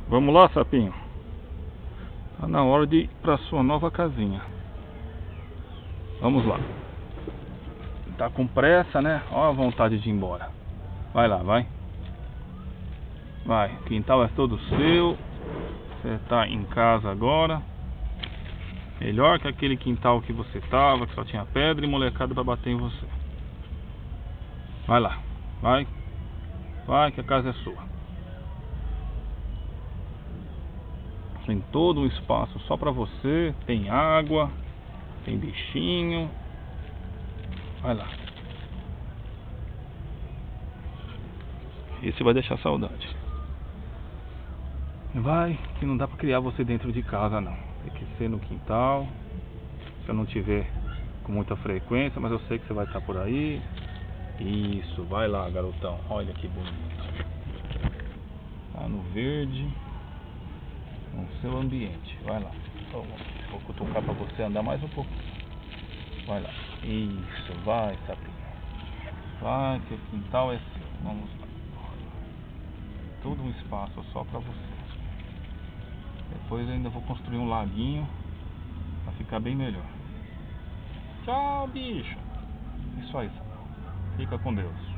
Vamos lá, sapinho. Tá na hora de ir pra sua nova casinha. Vamos lá. Tá com pressa, né? Ó a vontade de ir embora. Vai lá, vai. Vai, o quintal é todo seu. Você tá em casa agora. Melhor que aquele quintal que você tava, que só tinha pedra e molecada pra bater em você. Vai lá, vai. Vai que a casa é sua. Tem todo um espaço só pra você. Tem água, tem bichinho. Vai lá. Esse vai deixar saudade. Vai, que não dá pra criar você dentro de casa não. Tem que ser no quintal. Se eu não tiver com muita frequência, mas eu sei que você vai estar por aí. Isso, vai lá, garotão. Olha que bonito. Tá no verde. No seu ambiente. Vai lá. Vou cutucar pra você andar mais um pouquinho. Vai lá. Isso, vai, sapinho. Vai, que o quintal é seu. Vamos lá. Todo um espaço só pra você. Depois eu ainda vou construir um laguinho pra ficar bem melhor. Tchau, bicho. Isso aí, sapinho. Fica com Deus.